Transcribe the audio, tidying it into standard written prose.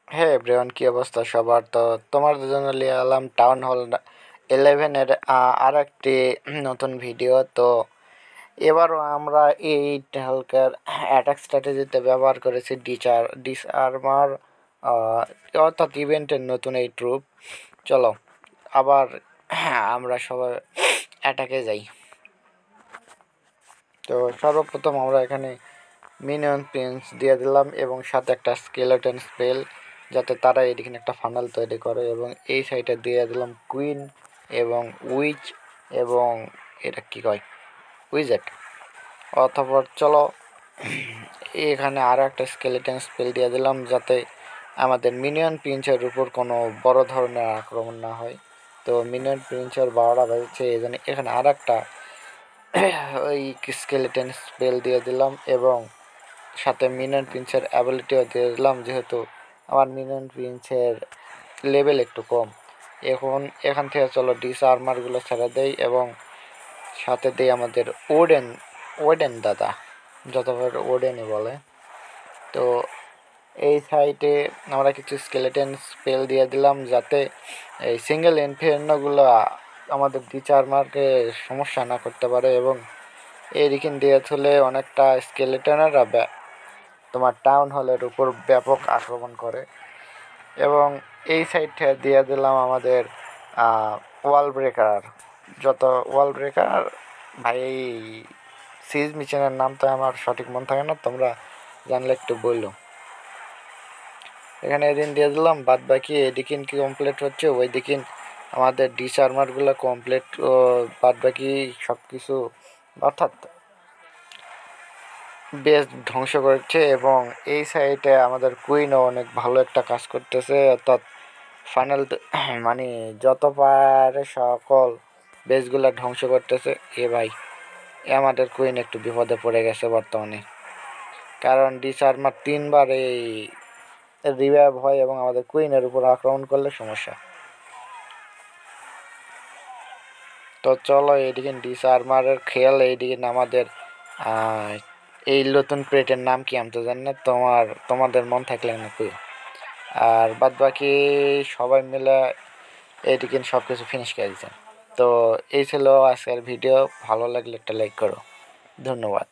হ্যাঁ এভরিওয়ান, কি অবস্থা সবার? তো তোমাদের জন্য নিয়ে এলাম টাউন হল 11-এর আর একটি নতুন ভিডিও। তো এবারও আমরা এই হালকার অ্যাটাক স্ট্র্যাটেজিতে ব্যবহার করেছি ডিসআর্মার, অর্থাৎ ইভেন্টের নতুন এই ট্রুপ। চলো আবার আমরা সবাই অ্যাটাকে যাই। তো সর্বপ্রথম আমরা এখানে মিনিয়ন প্রিন্স দিয়ে দিলাম এবং সাথে একটা স্কেলেটন স্পেল, যাতে তারা এদিকে একটা ফানাল তৈরি করে, এবং এই সাইডে দিয়ে দিলাম কুইন এবং উইচ এবং এটা কি কয় উইজেট। অতঃপর চলো এখানে আরও একটা স্কেলেটন স্পেল দিয়ে দিলাম, যাতে আমাদের মিনিয়ন প্রিন্সের উপর কোনো বড় ধরনের আক্রমণ না হয়। তো মিনিয়ন প্রিন্সের 12টা বাজছে, এই জন্য এখানে আর একটা ওই স্কেলেটন স্পেল দিয়ে দিলাম এবং সাথে মিনিয়ন প্রিন্সের অ্যাবিলিটিও দিয়ে দিলাম, যেহেতু আমার মিনিয়ন প্রিন্সের লেভেল একটু কম। এখন এখান থেকে চলো ডিসআর্মারগুলো ছেড়ে দেই এবং সাথে দেই আমাদের ওডেন দাদা, যতবার ওডেনই বলে। তো এই সাইডে আমরা কিছু স্কেলেটন স্পেল দিয়ে দিলাম, যাতে এই সিঙ্গেল ইনফের্নোগুলো আমাদের ডিসআর্মারকে সমস্যা না করতে পারে, এবং এদিকে দিয়ে থলে অনেকটা স্কেলেটনেরা তোমার টাউন হলের উপর ব্যাপক আক্রমণ করে। এবং এই সাইডটা দিয়ে দিলাম আমাদের ওয়াল ব্রেকার, যত ওয়াল ব্রেকার ভাই। এই সিজ মিশনের নাম তো আমার সঠিক মনে থাকে না, তোমরা জানলে একটু বললো। এখানে এদিন দিয়ে দিলাম, বাদ বাকি এদিকে কি কমপ্লিট হচ্ছে ওই দিকে আমাদের ডিসআর্মারগুলো কমপ্লিট, বাদ বাকি সব কিছু অর্থাৎ বেশ ধ্বংস করছে। এবং এই সাইডে আমাদের কুইনও অনেক ভালো একটা কাজ করতেছে, অর্থাৎ ফাইনাল মানে যত পারে সকল বেসগুলো ধ্বংস করতেছে। ভাই আমাদের কুইন একটু বিপদে পড়ে গেছে বর্তমানে, কারণ ডিসআর্মার 3বার এই রিভাইভ হয় এবং আমাদের কুইনের উপর আক্রমণ করলে সমস্যা। তো চলো এইদিকে ডিসআর্মারের খেয়াল, এইদিকে আমাদের এই নতুন প্লেটের নাম কি আমি তো জানি না, তোমাদের মন থাকলে না কই। আর বাদ বাকি সবাই মিলে এইদিকে সব কিছু ফিনিশ করে দিয়েছে। তো এই ছিল আজকের ভিডিও, ভালো লাগলে একটা লাইক করো, ধন্যবাদ।